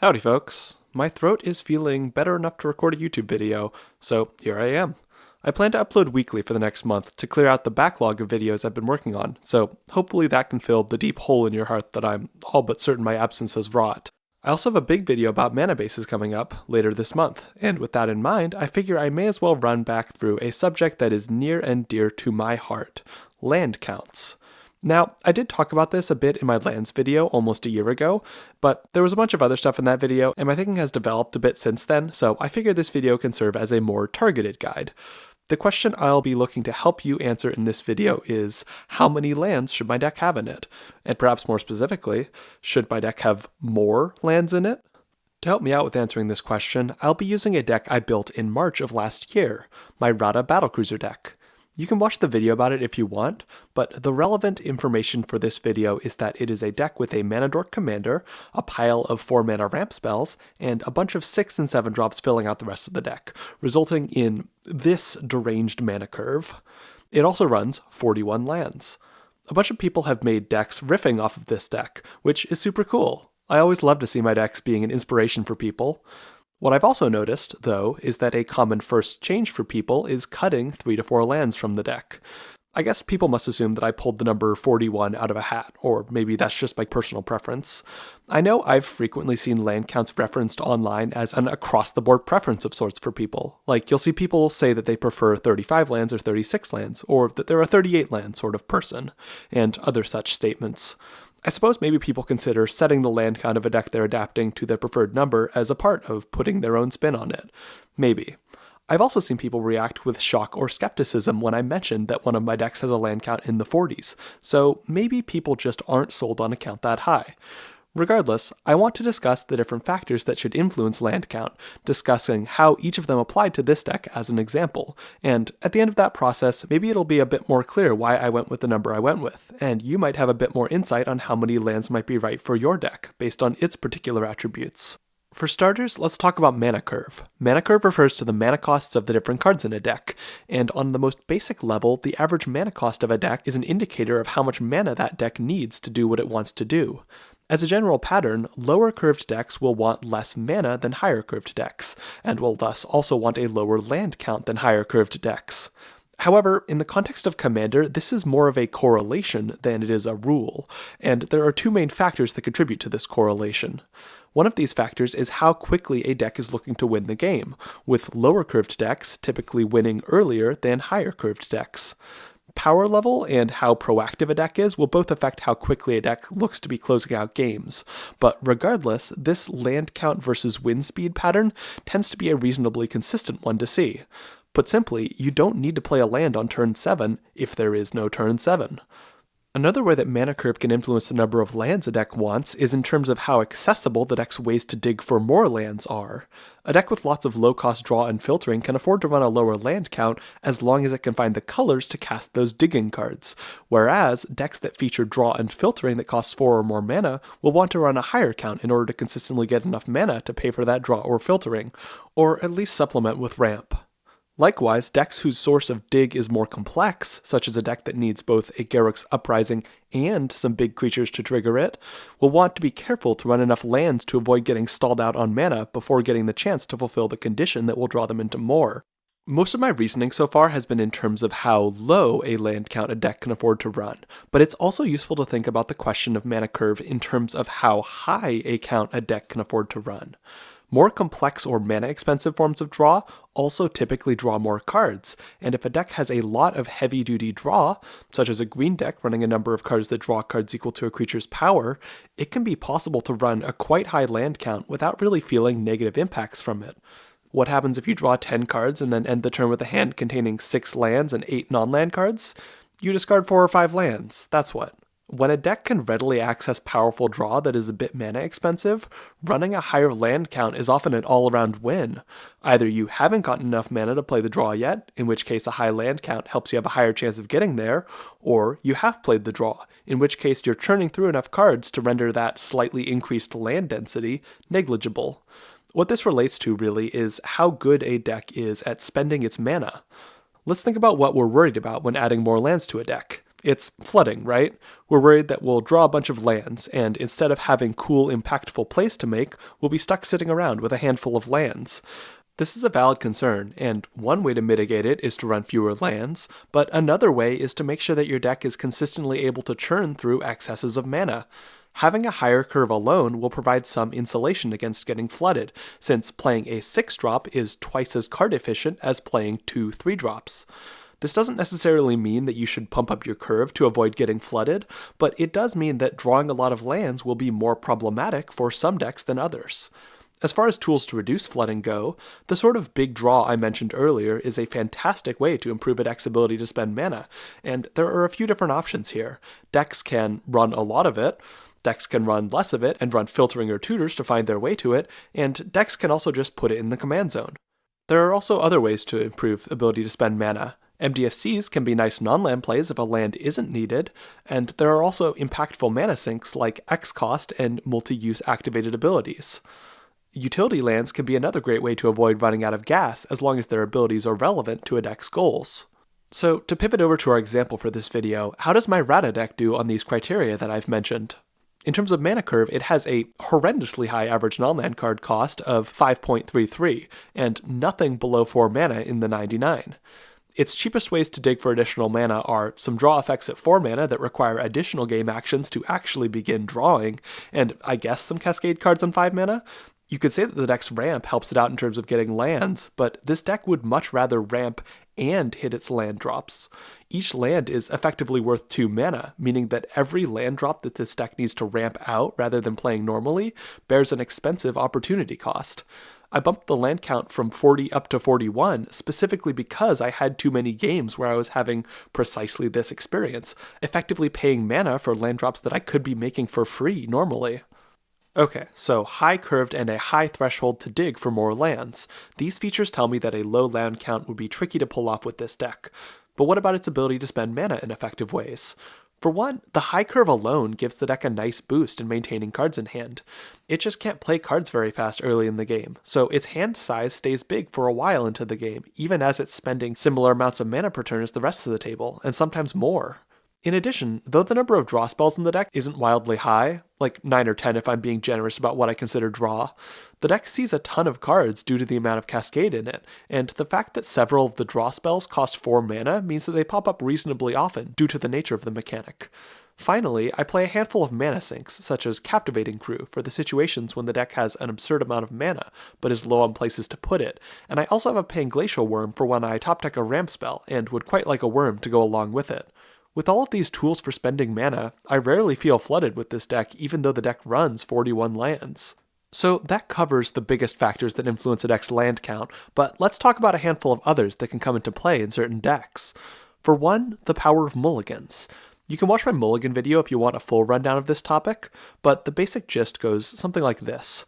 Howdy folks. My throat is feeling better enough to record a YouTube video, so here I am. I plan to upload weekly for the next month to clear out the backlog of videos I've been working on, so hopefully that can fill the deep hole in your heart that I'm all but certain my absence has wrought. I also have a big video about mana bases coming up later this month, and with that in mind, I figure I may as well run back through a subject that is near and dear to my heart: land counts. Now, I did talk about this a bit in my lands video almost a year ago, but there was a bunch of other stuff in that video, and my thinking has developed a bit since then, so I figured this video can serve as a more targeted guide. The question I'll be looking to help you answer in this video is, how many lands should my deck have in it? And perhaps more specifically, should my deck have more lands in it? To help me out with answering this question, I'll be using a deck I built in March of last year, my Rada Battlecruiser deck. You can watch the video about it if you want, but the relevant information for this video is that it is a deck with a mana dork commander, a pile of 4-mana ramp spells, and a bunch of 6 and 7 drops filling out the rest of the deck, resulting in this deranged mana curve. It also runs 41 lands. A bunch of people have made decks riffing off of this deck, which is super cool. I always love to see my decks being an inspiration for people. What I've also noticed, though, is that a common first change for people is cutting 3 to 4 lands from the deck. I guess people must assume that I pulled the number 41 out of a hat, or maybe that's just my personal preference. I know I've frequently seen land counts referenced online as an across-the-board preference of sorts for people. Like, you'll see people say that they prefer 35 lands or 36 lands, or that they're a 38 land sort of person, and other such statements. I suppose maybe people consider setting the land count of a deck they're adapting to their preferred number as a part of putting their own spin on it. Maybe. I've also seen people react with shock or skepticism when I mentioned that one of my decks has a land count in the 40s, so maybe people just aren't sold on a count that high. Regardless, I want to discuss the different factors that should influence land count, discussing how each of them applied to this deck as an example, and at the end of that process, maybe it'll be a bit more clear why I went with the number I went with, and you might have a bit more insight on how many lands might be right for your deck, based on its particular attributes. For starters, let's talk about mana curve. Mana curve refers to the mana costs of the different cards in a deck, and on the most basic level, the average mana cost of a deck is an indicator of how much mana that deck needs to do what it wants to do. As a general pattern, lower curved decks will want less mana than higher curved decks, and will thus also want a lower land count than higher curved decks. However, in the context of Commander, this is more of a correlation than it is a rule, and there are 2 main factors that contribute to this correlation. One of these factors is how quickly a deck is looking to win the game, with lower curved decks typically winning earlier than higher curved decks. Power level and how proactive a deck is will both affect how quickly a deck looks to be closing out games, but regardless, this land count versus win speed pattern tends to be a reasonably consistent one to see. Put simply, you don't need to play a land on turn 7 if there is no turn 7. Another way that mana curve can influence the number of lands a deck wants is in terms of how accessible the deck's ways to dig for more lands are. A deck with lots of low-cost draw and filtering can afford to run a lower land count as long as it can find the colors to cast those digging cards, whereas decks that feature draw and filtering that costs 4 or more mana will want to run a higher count in order to consistently get enough mana to pay for that draw or filtering, or at least supplement with ramp. Likewise, decks whose source of dig is more complex, such as a deck that needs both a Garruk's Uprising and some big creatures to trigger it, will want to be careful to run enough lands to avoid getting stalled out on mana before getting the chance to fulfill the condition that will draw them into more. Most of my reasoning so far has been in terms of how low a land count a deck can afford to run, but it's also useful to think about the question of mana curve in terms of how high a count a deck can afford to run. More complex or mana-expensive forms of draw also typically draw more cards, and if a deck has a lot of heavy-duty draw, such as a green deck running a number of cards that draw cards equal to a creature's power, it can be possible to run a quite high land count without really feeling negative impacts from it. What happens if you draw 10 cards and then end the turn with a hand containing 6 lands and 8 non-land cards? You discard 4 or 5 lands, that's what. When a deck can readily access powerful draw that is a bit mana expensive, running a higher land count is often an all-around win. Either you haven't gotten enough mana to play the draw yet, in which case a high land count helps you have a higher chance of getting there, or you have played the draw, in which case you're churning through enough cards to render that slightly increased land density negligible. What this relates to really is how good a deck is at spending its mana. Let's think about what we're worried about when adding more lands to a deck. It's flooding, right? We're worried that we'll draw a bunch of lands, and instead of having cool, impactful plays to make, we'll be stuck sitting around with a handful of lands. This is a valid concern, and one way to mitigate it is to run fewer lands, but another way is to make sure that your deck is consistently able to churn through excesses of mana. Having a higher curve alone will provide some insulation against getting flooded, since playing a 6-drop is twice as card efficient as playing 2 3-drops. This doesn't necessarily mean that you should pump up your curve to avoid getting flooded, but it does mean that drawing a lot of lands will be more problematic for some decks than others. As far as tools to reduce flooding go, the sort of big draw I mentioned earlier is a fantastic way to improve a deck's ability to spend mana, and there are a few different options here. Decks can run a lot of it, decks can run less of it and run filtering or tutors to find their way to it, and decks can also just put it in the command zone. There are also other ways to improve ability to spend mana. MDFCs can be nice non-land plays if a land isn't needed, and there are also impactful mana sinks like X-Cost and multi-use activated abilities. Utility lands can be another great way to avoid running out of gas as long as their abilities are relevant to a deck's goals. So to pivot over to our example for this video, how does my Rata deck do on these criteria that I've mentioned? In terms of mana curve, it has a horrendously high average non-land card cost of 5.33, and nothing below 4 mana in the 99. Its cheapest ways to dig for additional mana are some draw effects at 4 mana that require additional game actions to actually begin drawing, and I guess some cascade cards on 5 mana. You could say that the deck's ramp helps it out in terms of getting lands, but this deck would much rather ramp and hit its land drops. Each land is effectively worth 2 mana, meaning that every land drop that this deck needs to ramp out rather than playing normally bears an expensive opportunity cost. I bumped the land count from 40 up to 41 specifically because I had too many games where I was having precisely this experience, effectively paying mana for land drops that I could be making for free normally. Okay, so high curved and a high threshold to dig for more lands. These features tell me that a low land count would be tricky to pull off with this deck. But what about its ability to spend mana in effective ways? For one, the high curve alone gives the deck a nice boost in maintaining cards in hand. It just can't play cards very fast early in the game, so its hand size stays big for a while into the game, even as it's spending similar amounts of mana per turn as the rest of the table, and sometimes more. In addition, though the number of draw spells in the deck isn't wildly high, like 9 or 10 if I'm being generous about what I consider draw, the deck sees a ton of cards due to the amount of cascade in it, and the fact that several of the draw spells cost 4 mana means that they pop up reasonably often due to the nature of the mechanic. Finally, I play a handful of mana sinks, such as Captivating Crew, for the situations when the deck has an absurd amount of mana, but is low on places to put it, and I also have a Panglacial Worm for when I top deck a ramp spell, and would quite like a worm to go along with it. With all of these tools for spending mana, I rarely feel flooded with this deck even though the deck runs 41 lands. So that covers the biggest factors that influence a deck's land count, but let's talk about a handful of others that can come into play in certain decks. For one, the power of mulligans. You can watch my mulligan video if you want a full rundown of this topic, but the basic gist goes something like this.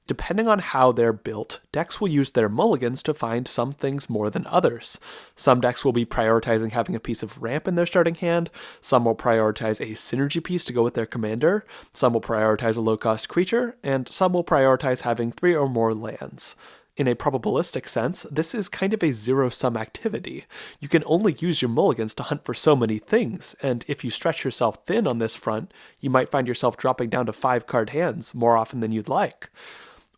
Depending on how they're built, decks will use their mulligans to find some things more than others. Some decks will be prioritizing having a piece of ramp in their starting hand, some will prioritize a synergy piece to go with their commander, some will prioritize a low-cost creature, and some will prioritize having 3 or more lands. In a probabilistic sense, this is kind of a zero-sum activity. You can only use your mulligans to hunt for so many things, and if you stretch yourself thin on this front, you might find yourself dropping down to 5-card hands more often than you'd like.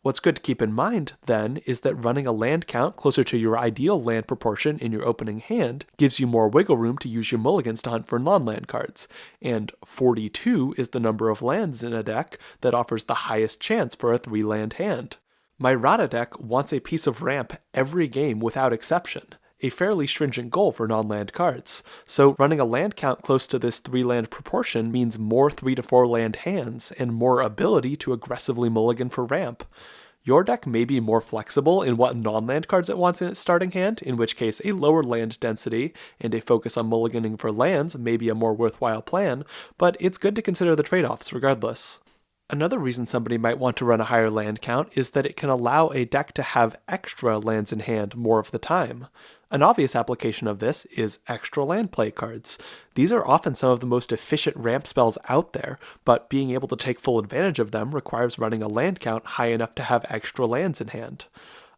What's good to keep in mind, then, is that running a land count closer to your ideal land proportion in your opening hand gives you more wiggle room to use your mulligans to hunt for non-land cards, and 42 is the number of lands in a deck that offers the highest chance for a 3-land hand. My Rata deck wants a piece of ramp every game without exception, a fairly stringent goal for non-land cards, so running a land count close to this 3-land proportion means more 3 to 4 land hands and more ability to aggressively mulligan for ramp. Your deck may be more flexible in what non-land cards it wants in its starting hand, in which case a lower land density and a focus on mulliganing for lands may be a more worthwhile plan, but it's good to consider the trade-offs regardless. Another reason somebody might want to run a higher land count is that it can allow a deck to have extra lands in hand more of the time. An obvious application of this is extra land play cards. These are often some of the most efficient ramp spells out there, but being able to take full advantage of them requires running a land count high enough to have extra lands in hand.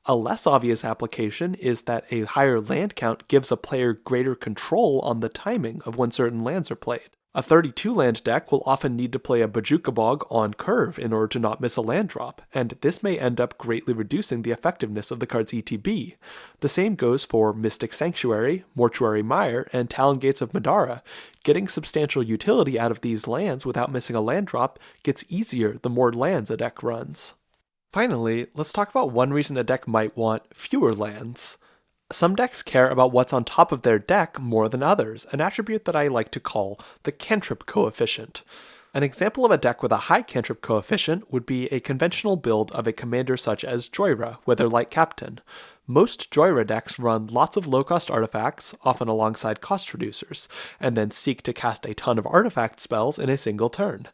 A less obvious application is that a higher land count gives a player greater control on the timing of when certain lands are played. A 32 land deck will often need to play a Bojuka Bog on curve in order to not miss a land drop, and this may end up greatly reducing the effectiveness of the card's ETB. The same goes for Mystic Sanctuary, Mortuary Mire, and Talon Gates of Madara. Getting substantial utility out of these lands without missing a land drop gets easier the more lands a deck runs. Finally, let's talk about one reason a deck might want fewer lands. Some decks care about what's on top of their deck more than others, an attribute that I like to call the Krip Coefficient. An example of a deck with a high Krip Coefficient would be a conventional build of a commander such as Joyra, Witherlight Captain. Most Joyra decks run lots of low-cost artifacts, often alongside cost reducers, and then seek to cast a ton of artifact spells in a single turn.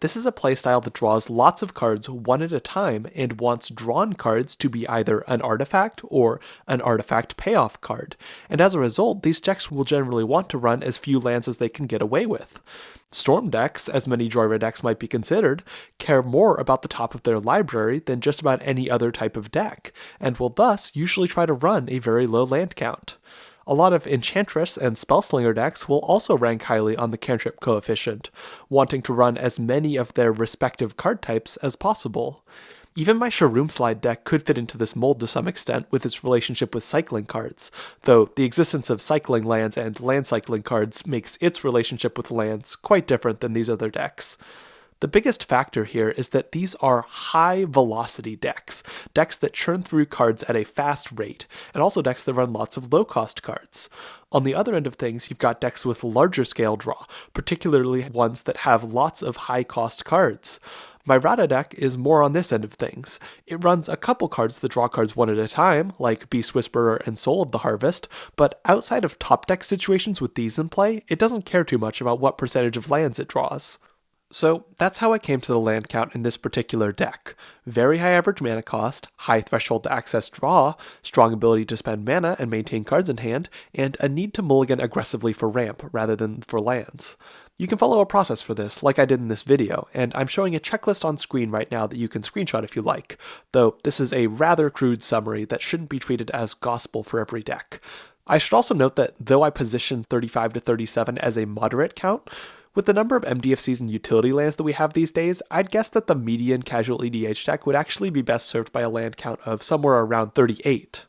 This is a playstyle that draws lots of cards one at a time and wants drawn cards to be either an artifact or an artifact payoff card, and as a result, these decks will generally want to run as few lands as they can get away with. Storm decks, as many Joyra decks might be considered, care more about the top of their library than just about any other type of deck, and will thus usually try to run a very low land count. A lot of Enchantress and Spellslinger decks will also rank highly on the Krip Coefficient, wanting to run as many of their respective card types as possible. Even my Shroomslide deck could fit into this mold to some extent with its relationship with cycling cards, though the existence of cycling lands and land cycling cards makes its relationship with lands quite different than these other decks. The biggest factor here is that these are high-velocity decks that churn through cards at a fast rate, and also decks that run lots of low-cost cards. On the other end of things, you've got decks with larger scale draw, particularly ones that have lots of high-cost cards. My Rada deck is more on this end of things. It runs a couple cards that draw cards one at a time, like Beast Whisperer and Soul of the Harvest, but outside of top deck situations with these in play, it doesn't care too much about what percentage of lands it draws. So that's how I came to the land count in this particular deck. Very high average mana cost, high threshold to access draw, strong ability to spend mana and maintain cards in hand, and a need to mulligan aggressively for ramp rather than for lands. You can follow a process for this, like I did in this video, and I'm showing a checklist on screen right now that you can screenshot if you like, though this is a rather crude summary that shouldn't be treated as gospel for every deck. I should also note that though I position 35 to 37 as a moderate count, with the number of MDFCs and utility lands that we have these days, I'd guess that the median casual EDH deck would actually be best served by a land count of somewhere around 38.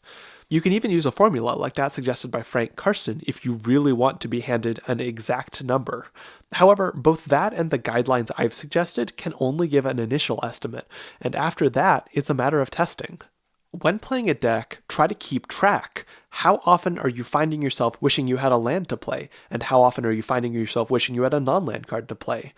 You can even use a formula like that suggested by Frank Karsten if you really want to be handed an exact number. However, both that and the guidelines I've suggested can only give an initial estimate, and after that, it's a matter of testing. When playing a deck, try to keep track. How often are you finding yourself wishing you had a land to play, and how often are you finding yourself wishing you had a non-land card to play?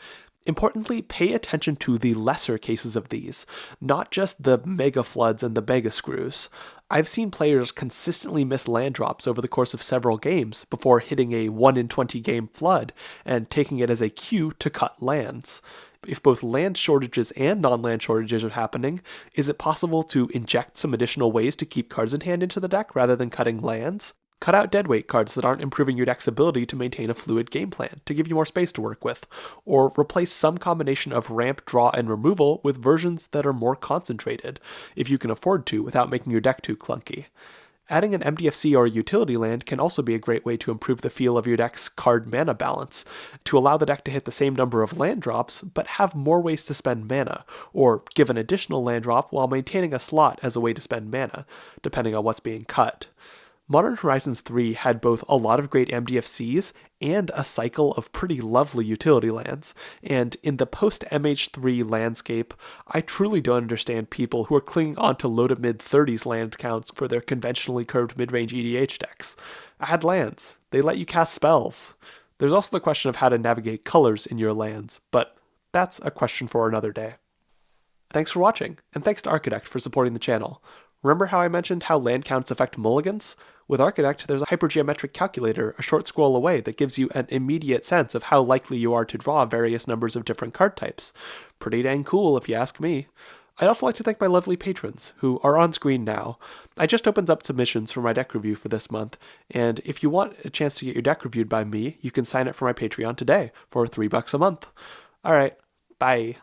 Importantly, pay attention to the lesser cases of these, not just the mega floods and the mega screws. I've seen players consistently miss land drops over the course of several games before hitting a 1 in 20 game flood and taking it as a cue to cut lands. If both land shortages and non-land shortages are happening, is it possible to inject some additional ways to keep cards in hand into the deck rather than cutting lands? Cut out deadweight cards that aren't improving your deck's ability to maintain a fluid game plan to give you more space to work with, or replace some combination of ramp, draw, and removal with versions that are more concentrated, if you can afford to without making your deck too clunky. Adding an MDFC or a utility land can also be a great way to improve the feel of your deck's card mana balance, to allow the deck to hit the same number of land drops, but have more ways to spend mana, or give an additional land drop while maintaining a slot as a way to spend mana, depending on what's being cut. Modern Horizons 3 had both a lot of great MDFCs and a cycle of pretty lovely utility lands, and in the post-MH3 landscape, I truly don't understand people who are clinging on to low to mid-30s land counts for their conventionally curved mid-range EDH decks. Add lands. They let you cast spells. There's also the question of how to navigate colors in your lands, but that's a question for another day. Thanks for watching, and thanks to Architect for supporting the channel. Remember how I mentioned how land counts affect mulligans? With Architect, there's a hypergeometric calculator a short scroll away that gives you an immediate sense of how likely you are to draw various numbers of different card types. Pretty dang cool if you ask me. I'd also like to thank my lovely patrons, who are on screen now. I just opened up submissions for my deck review for this month, and if you want a chance to get your deck reviewed by me, you can sign up for my Patreon today for $3 a month. Alright, bye.